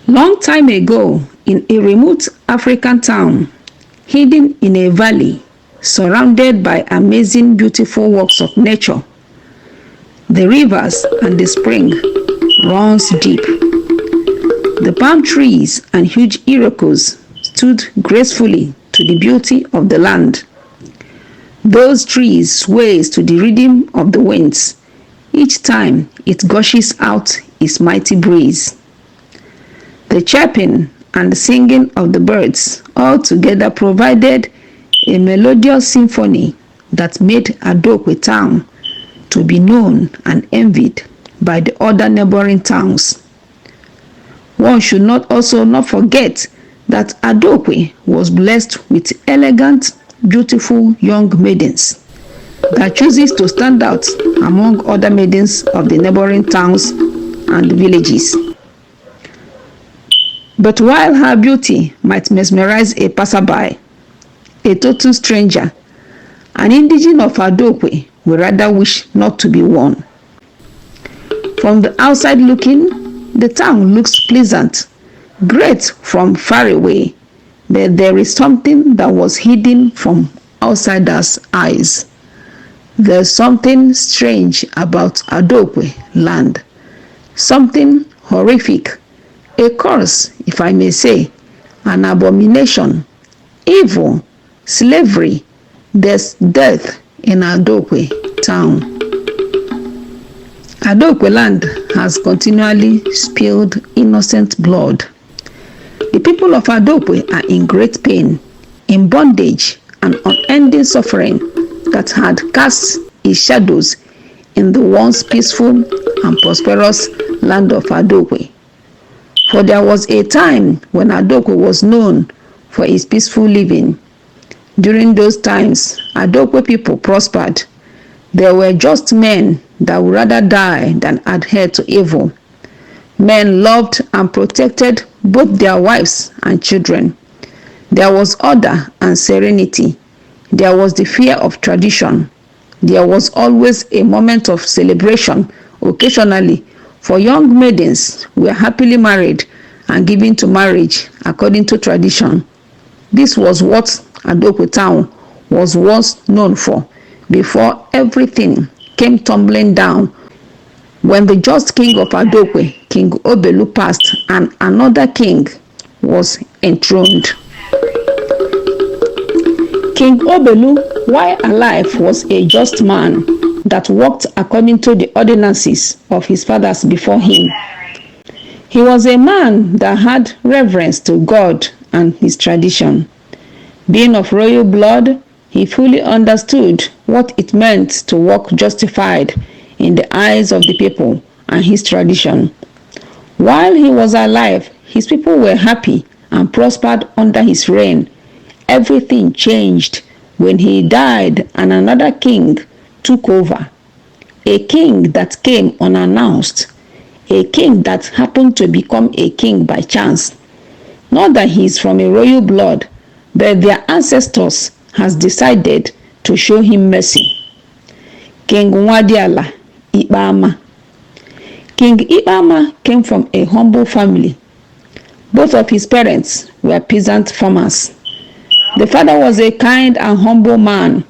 Long time ago, in a remote African town, hidden in a valley, surrounded by amazing beautiful works of nature, the rivers and the spring runs deep. The palm trees and huge iroquois stood gracefully to the beauty of the land. Those trees sways to the rhythm of the winds, each time it gushes out its mighty breeze. The chirping and the singing of the birds all together provided a melodious symphony that made Adok town to be known and envied by the other neighboring towns. One should not forget that Adok was blessed with elegant, beautiful young maidens that chooses to stand out among other maidens of the neighboring towns and villages. But while her beauty might mesmerize a passerby, a total stranger, an indigene of Adok would rather wish not to be won. From the outside looking, the town looks pleasant, great from far away, but there is something that was hidden from outsiders' eyes. There's something strange about Adok land, something horrific, a curse, if I may say, an abomination, evil, slavery, there's death in Adok town. Adok land has continually spilled innocent blood. The people of Adok are in great pain, in bondage and unending suffering that had cast its shadows in the once peaceful and prosperous land of Adok. For there was a time when Adok was known for its peaceful living. During those times, Adok people prospered. There were just men that would rather die than adhere to evil. Men loved and protected both their wives and children. There was order and serenity. There was the fear of tradition. There was always a moment of celebration. Occasionally, for young maidens were happily married and given to marriage according to tradition. This was what Adok town was once known for, before everything came tumbling down when the just king of Adok, King Obelu, passed and another king was enthroned. King Obelu, while alive, was a just man that walked according to the ordinances of his fathers before him. He was a man that had reverence to God and his tradition. Being of royal blood, he fully understood what it meant to walk justified in the eyes of the people and his tradition. While he was alive, his people were happy and prospered under his reign. Everything changed when he died and another king took over. A king that came unannounced. A king that happened to become a king by chance. Not that he is from a royal blood, but their ancestors has decided to show him mercy. King Nwadiala Ikpeama. King Ikpeama came from a humble family. Both of his parents were peasant farmers. The father was a kind and humble man.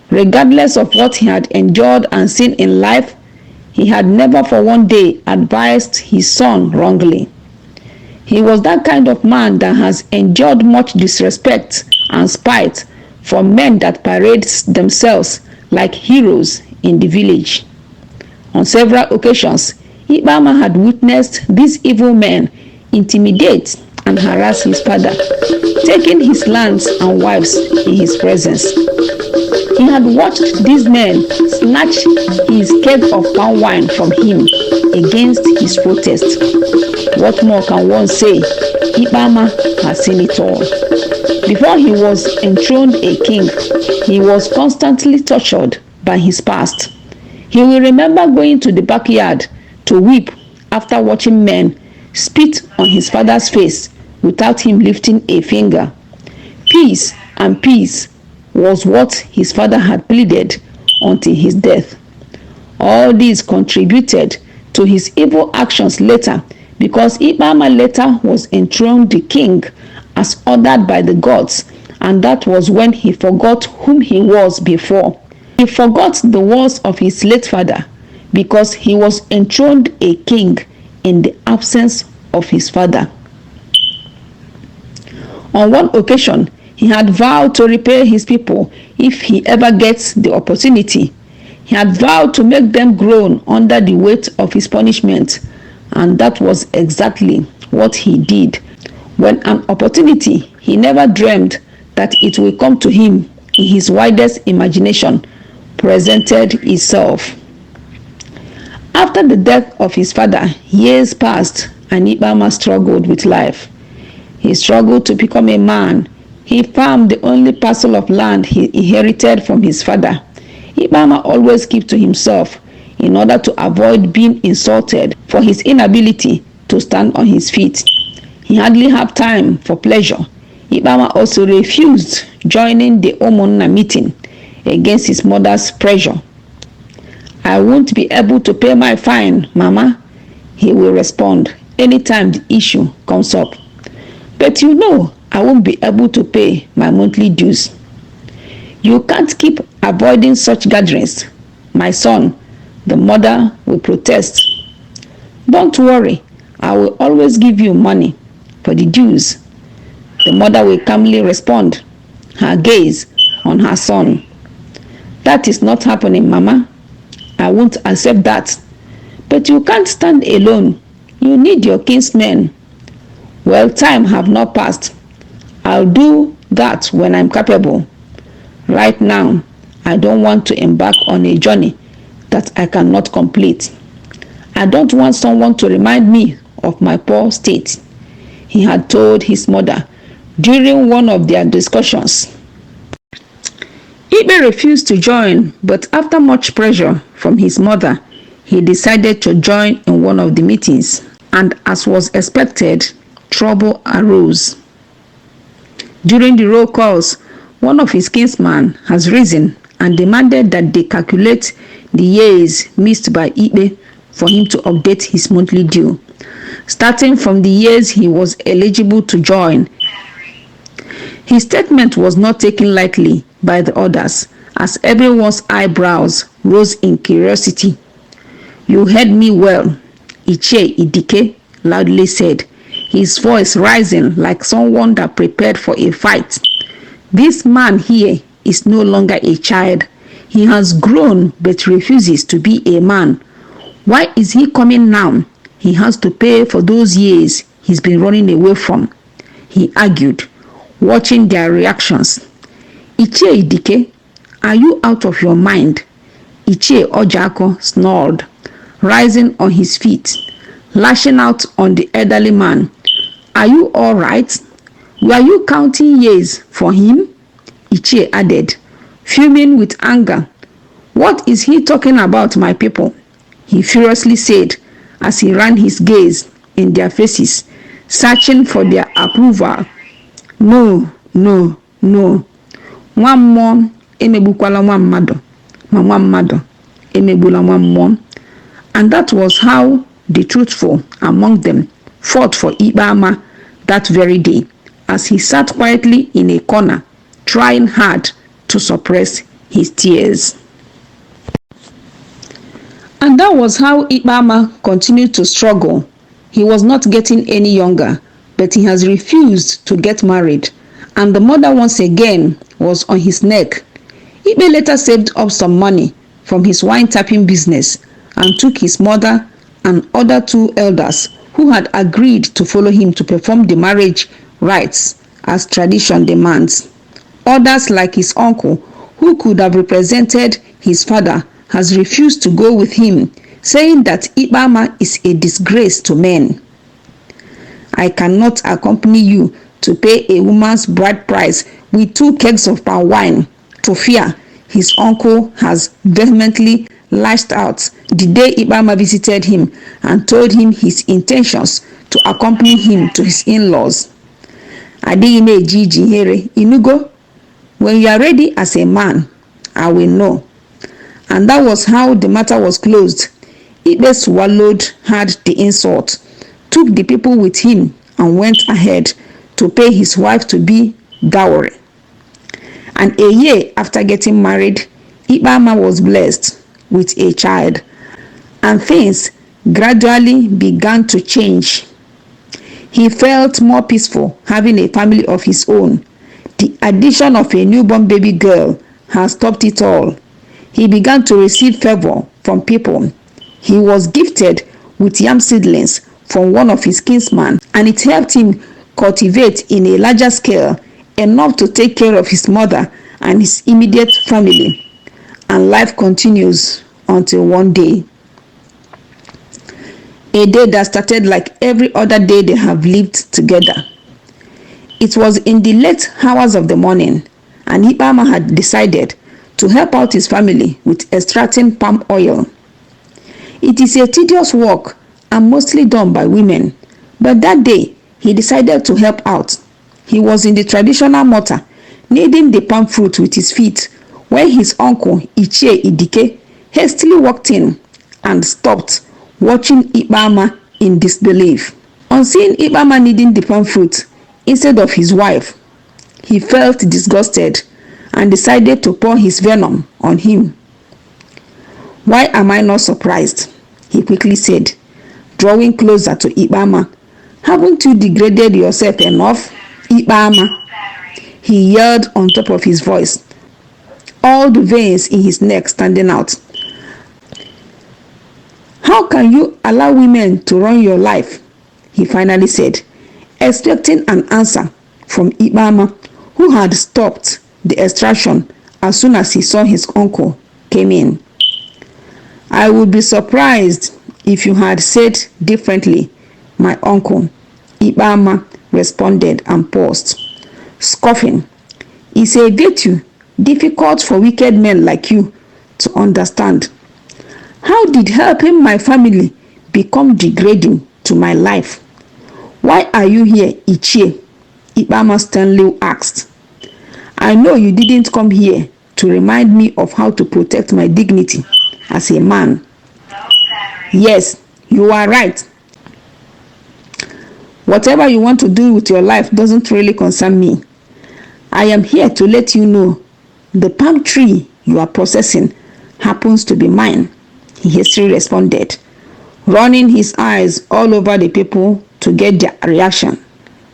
Regardless of what he had endured and seen in life, he had never for one day advised his son wrongly. He was that kind of man that has endured much disrespect and spite from men that parade themselves like heroes in the village. On several occasions, Ikpeama had witnessed these evil men intimidate and harass his father, taking his lands and wives in his presence. He had watched these men snatch his keg of palm wine from him against his protest. What more can one say? Ikpeama has seen it all. Before he was enthroned a king, he was constantly tortured by his past. He will remember going to the backyard to weep after watching men spit on his father's face without him lifting a finger. Peace and peace was what his father had pleaded until his death. All these contributed to his evil actions later because Ikpeama later was enthroned the king as ordered by the gods, and that was when he forgot whom he was before. He forgot the words of his late father because he was enthroned a king in the absence of his father. On one occasion, he had vowed to repay his people if he ever gets the opportunity. He had vowed to make them groan under the weight of his punishment, and that was exactly what he did. When an opportunity he never dreamed that it will come to him in his widest imagination presented itself. After the death of his father, years passed and Ikpeama struggled with life. He struggled to become a man. He farmed the only parcel of land he inherited from his father. Ikpeama always kept to himself in order to avoid being insulted for his inability to stand on his feet. He hardly had time for pleasure. Ikpeama also refused joining the Omunna meeting against his mother's pressure. "I won't be able to pay my fine, Mama," he will respond anytime the issue comes up. "But you know I won't be able to pay my monthly dues." "You can't keep avoiding such gatherings, my son," the mother will protest. "Don't worry, I will always give you money for the dues," the mother will calmly respond, her gaze on her son. "That is not happening, Mama. I won't accept that." "But you can't stand alone. You need your kinsmen." "Well, time have not passed. I'll do that when I'm capable. Right now, I don't want to embark on a journey that I cannot complete. I don't want someone to remind me of my poor state," he had told his mother during one of their discussions. Ikpe refused to join, but after much pressure from his mother, he decided to join in one of the meetings, and as was expected, trouble arose. During the roll calls, one of his kinsmen has risen and demanded that they calculate the years missed by Ikpe for him to update his monthly due, starting from the years he was eligible to join. His statement was not taken lightly by the others, as everyone's eyebrows rose in curiosity. "You heard me well," Ichie Idike loudly said, his voice rising like someone that prepared for a fight. "This man here is no longer a child. He has grown but refuses to be a man. Why is he coming now? He has to pay for those years he's been running away from," he argued, watching their reactions. "Ichie Idike, are you out of your mind?" Ichie Ojako snarled, rising on his feet, lashing out on the elderly man. "Are you all right? Were you counting years for him?" Ichie added, fuming with anger. "What is he talking about, my people?" he furiously said as he ran his gaze in their faces, searching for their approval. "No, no, no. Nwa mmụọ emegbukwala nwa mmadụ, ma nwa mmadụ emegbula nwa mmụọ." And that was how the truthful among them fought for Ikpeama that very day, as he sat quietly in a corner, trying hard to suppress his tears. And that was how Ikpeama continued to struggle. He was not getting any younger, but he has refused to get married, and the mother once again was on his neck. Ikpe later saved up some money from his wine tapping business and took his mother and other two elders who had agreed to follow him to perform the marriage rites as tradition demands. Others, like his uncle, who could have represented his father, has refused to go with him, saying that Ikpeama is a disgrace to men. "I cannot accompany you to pay a woman's bride price with 2 kegs of palm wine for fear," his uncle has vehemently lashed out the day Ikpeama visited him and told him his intentions to accompany him to his in-laws. "Adịghị m eji iji ihere, inugo? When you are ready as a man, I will know." And that was how the matter was closed. Ikpe swallowed hard the insult, took the people with him and went ahead to pay his wife-to-be dowry. And a year after getting married, Ikpeama was blessed with a child, and things gradually began to change. He felt more peaceful having a family of his own. The addition of a newborn baby girl had stopped it all. He began to receive favor from people. He was gifted with yam seedlings from one of his kinsmen, and it helped him cultivate in a larger scale enough to take care of his mother and his immediate family. And life continues until one day. A day that started like every other day they have lived together. It was in the late hours of the morning, and Ikpeama had decided to help out his family with extracting palm oil. It is a tedious work and mostly done by women, but that day he decided to help out. He was in the traditional mortar, kneading the palm fruit with his feet, when his uncle Idike hastily walked in and stopped, watching Ikpeama in disbelief. On seeing Ikpeama kneading the palm fruit instead of his wife, he felt disgusted and decided to pour his venom on him. "Why am I not surprised?" he quickly said, drawing closer to Ikpeama. "Haven't you degraded yourself enough, Ikpeama?" he yelled on top of his voice, all the veins in his neck standing out. "How can you allow women to run your life?" he finally said, expecting an answer from Ikpeama, who had stopped the extraction as soon as he saw his uncle came in. "I would be surprised if you had said differently, my uncle," Ikpeama responded and paused, scoffing. "It's a virtue difficult for wicked men like you to understand. How did helping my family become degrading to my life?" "Why are you here, Ichie?" Ikpeama sternly asked. "I know you didn't come here to remind me of how to protect my dignity as a man." "Yes, you are right. Whatever you want to do with your life doesn't really concern me. I am here to let you know the palm tree you are possessing happens to be mine," he hastily responded, running his eyes all over the people to get their reaction.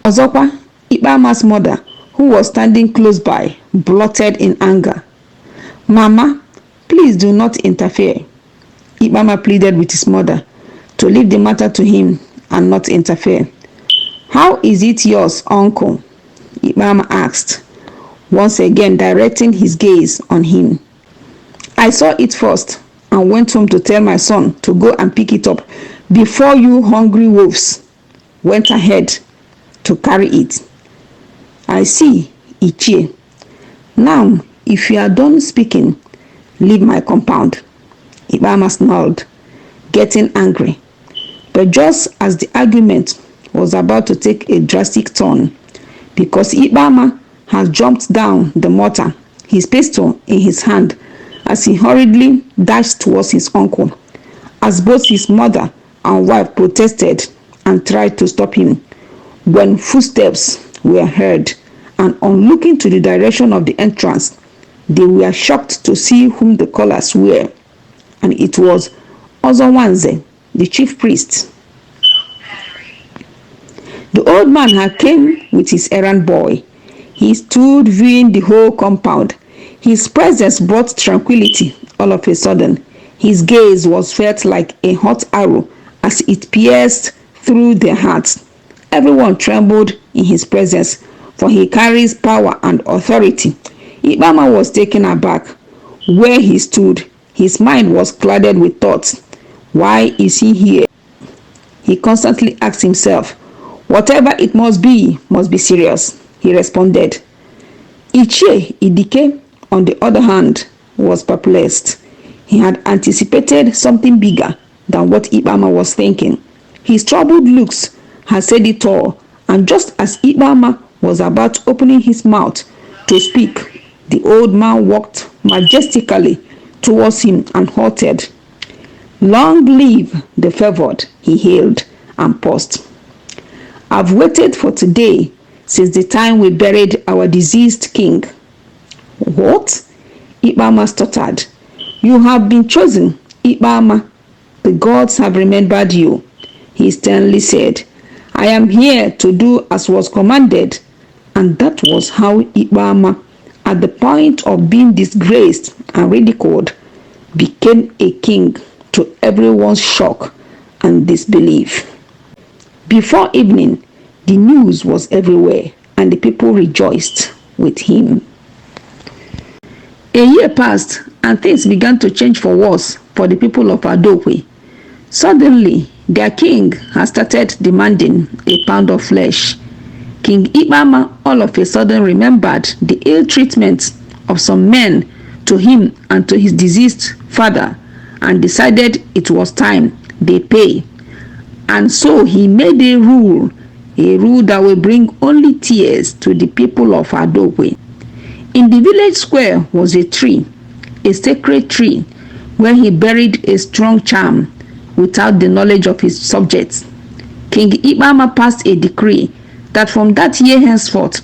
Ozokwa, Ikpeama's mother, who was standing close by, blurted in anger. "Mama, please do not interfere." Ikpeama pleaded with his mother to leave the matter to him and not interfere. "How is it yours, uncle?" Ikpeama asked, once again directing his gaze on him. "I saw it first and went home to tell my son to go and pick it up before you hungry wolves went ahead to carry it." "I see, Ichie. Now, if you are done speaking, leave my compound." Ikpeama snarled, getting angry. But just as the argument was about to take a drastic turn, because Ikpeama had jumped down the mortar, his pistol in his hand, as he hurriedly dashed towards his uncle, as both his mother and wife protested and tried to stop him, when footsteps were heard, and on looking to the direction of the entrance, they were shocked to see whom the callers were, and it was Ozowanze, the chief priest. The old man had come with his errand boy. He stood viewing the whole compound. His presence brought tranquility all of a sudden. His gaze was felt like a hot arrow as it pierced through their hearts. Everyone trembled in his presence, for he carries power and authority. Ikpeama was taken aback. Where he stood, his mind was clouded with thoughts. Why is he here? He constantly asked himself. Whatever it must be serious, he responded. Ichie Idike, on the other hand, was perplexed. He had anticipated something bigger than what Ikpeama was thinking. His troubled looks had said it all, and just as Ikpeama was about opening his mouth to speak, the old man walked majestically towards him and halted. Long live the favored, he hailed and paused. I've waited for today since the time we buried our deceased king." "What?" Ikpeama stuttered. "You have been chosen, Ikpeama. The gods have remembered you," he sternly said. "I am here to do as was commanded." And that was how Ikpeama, at the point of being disgraced and ridiculed, became a king to everyone's shock and disbelief. Before evening, the news was everywhere, and the people rejoiced with him. A year passed, and things began to change for worse for the people of Adok. Suddenly, their king had started demanding a pound of flesh. King Ikpeama all of a sudden remembered the ill treatment of some men to him and to his deceased father, and decided it was time they pay. And so he made a rule that will bring only tears to the people of Adok. In the village square was a tree, a sacred tree, where he buried a strong charm without the knowledge of his subjects. King Ikpeama passed a decree that from that year henceforth,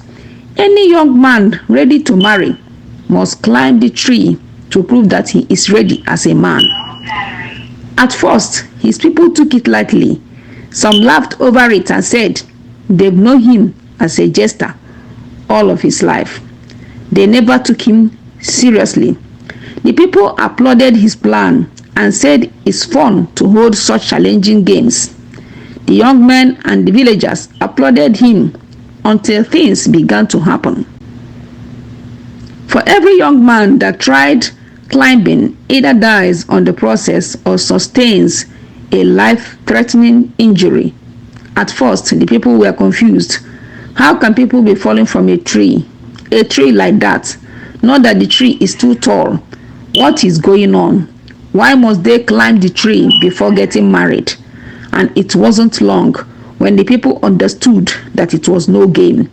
any young man ready to marry must climb the tree to prove that he is ready as a man. At first, his people took it lightly. Some laughed over it and said they've known him as a jester all of his life. They never took him seriously. The people applauded his plan and said it's fun to hold such challenging games. The young men and the villagers applauded him until things began to happen. For every young man that tried climbing either dies on the process or sustains a life-threatening injury. At first, the people were confused. How can people be falling from a tree? A tree like that? Not that the tree is too tall. What is going on? Why must they climb the tree before getting married? And it wasn't long when the people understood that it was no game.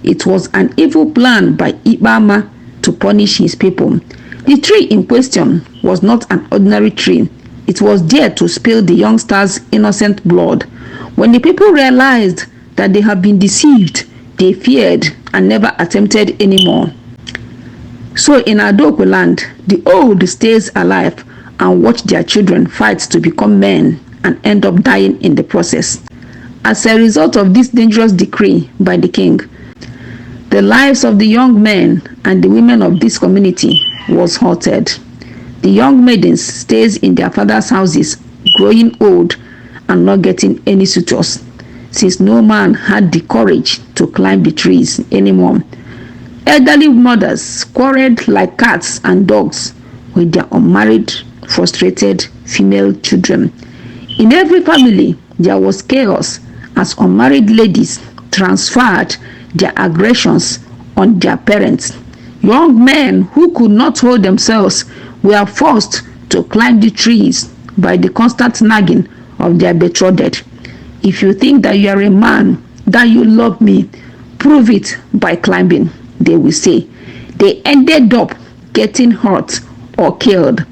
It was an evil plan by Ikpeama to punish his people. The tree in question was not an ordinary tree. It was there to spill the youngsters' innocent blood. When the people realized that they had been deceived, they feared and never attempted anymore. So in Adok land, the old stays alive and watch their children fight to become men and end up dying in the process. As a result of this dangerous decree by the king, the lives of the young men and the women of this community was halted. The young maidens stays in their father's houses, growing old and not getting any suitors, since no man had the courage to climb the trees anymore. Elderly mothers quarreled like cats and dogs with their unmarried, frustrated female children. In every family, there was chaos as unmarried ladies transferred their aggressions on their parents. Young men who could not hold themselves were forced to climb the trees by the constant nagging of their betrothed. If you think that you are a man, that you love me, prove it by climbing, they will say. They ended up getting hurt or killed.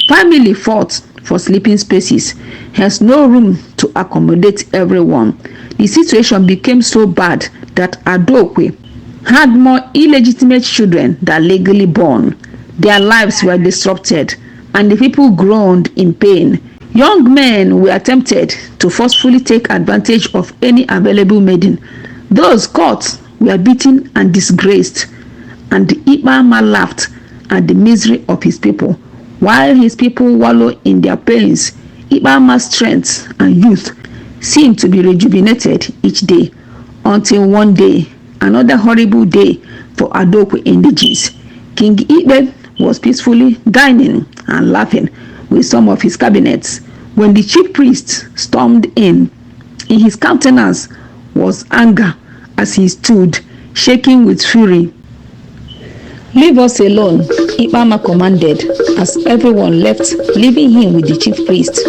Family fought for sleeping spaces, has no room to accommodate everyone. The situation became so bad that Adok had more illegitimate children than legally born. Their lives were disrupted, and the people groaned in pain. Young men were tempted to forcefully take advantage of any available maiden. Those caught were beaten and disgraced, and the Ikpeama laughed at the misery of his people. While his people wallow in their pains, Ikpeama's strength and youth seemed to be rejuvenated each day, until one day, another horrible day for Adok indigenes. King Ikpe was peacefully dining and laughing with some of his cabinets when the chief priest stormed in. In his countenance was anger as he stood, shaking with fury. "Leave us alone," Ikpeama commanded, as everyone left, leaving him with the chief priest.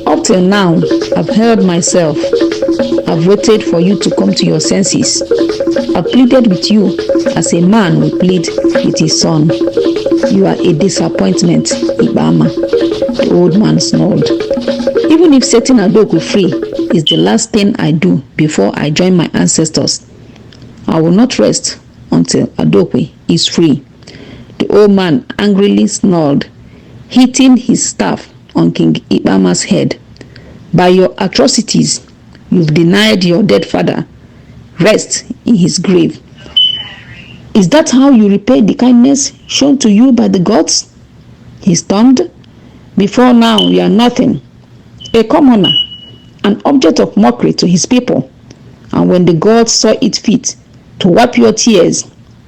"Up till now, I've held myself. I've waited for you to come to your senses. I've pleaded with you as a man will plead with his son. You are a disappointment, Ikpeama," the old man snarled. "Even if setting Adok free is the last thing I do before I join my ancestors. I will not rest until Adok is free." The old man angrily snarled, hitting his staff on King Ikpeama's head. "By your atrocities, you've denied your dead father rest in his grave. Is that how you repay the kindness shown to you by the gods?" He stormed. "Before now, you are nothing, a commoner, an object of mockery to his people. And when the gods saw it fit to wipe your tears,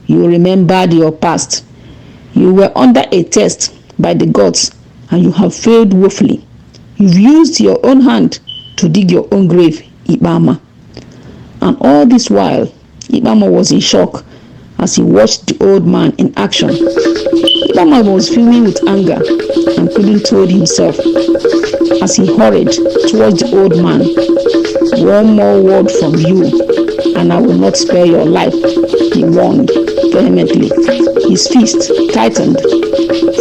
you remembered your past. You were under a test by the gods, and you have failed woefully. You've used your own hand to dig your own grave, Ikpeama." And all this while, Ikpeama was in shock as he watched the old man in action. Ikpeama was fuming with anger and couldn't hold himself as he hurried towards the old man. "One more word from you, and I will not spare your life," he warned vehemently. His fist tightened.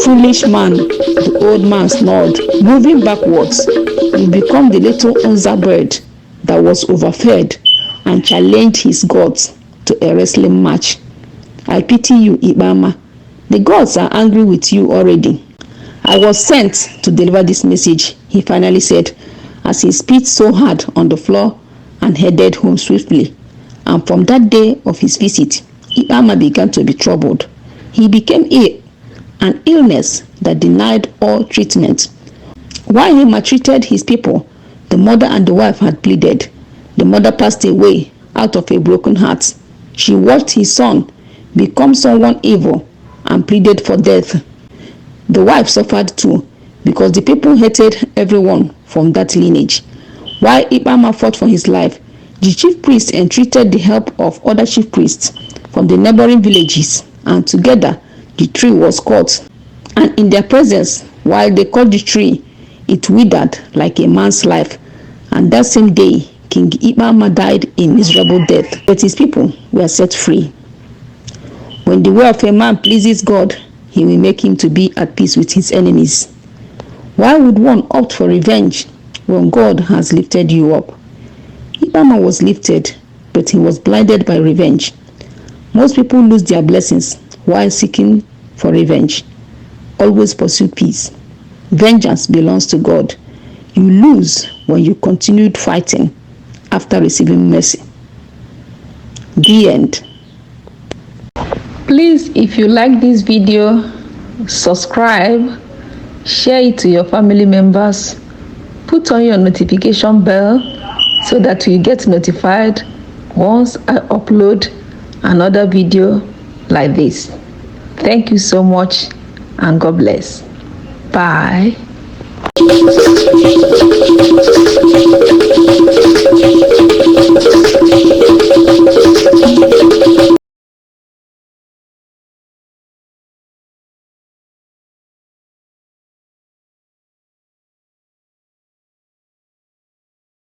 "Foolish man," the old man snarled, moving backwards. "You become the little Unza bird that was overfed and challenged his gods to a wrestling match. I pity you, Ikpeama. The gods are angry with you already." "I was sent to deliver this message," he finally said, as he spit so hard on the floor and headed home swiftly. And from that day of his visit, Ikpeama began to be troubled. He became ill, an illness that denied all treatment. While he maltreated his people, the mother and the wife had pleaded. The mother passed away out of a broken heart. She watched his son become someone evil and pleaded for death. The wife suffered too, because the people hated everyone from that lineage. While Ikpeama fought for his life, the chief priest entreated the help of other chief priests from the neighboring villages, and together the tree was cut. And in their presence, while they cut the tree, it withered like a man's life. And that same day, King Ikpeama died a miserable death, but his people were set free. When the way of a man pleases God, he will make him to be at peace with his enemies. Why would one opt for revenge when God has lifted you up? Ikpeama was lifted, but he was blinded by revenge. Most people lose their blessings while seeking for revenge. Always pursue peace. Vengeance belongs to God. You lose when you continued fighting after receiving mercy. The end. Please, if you like this video, subscribe, share it to your family members, put on your notification bell so that you get notified once I upload another video like this. Thank you so much, and God bless. Bye.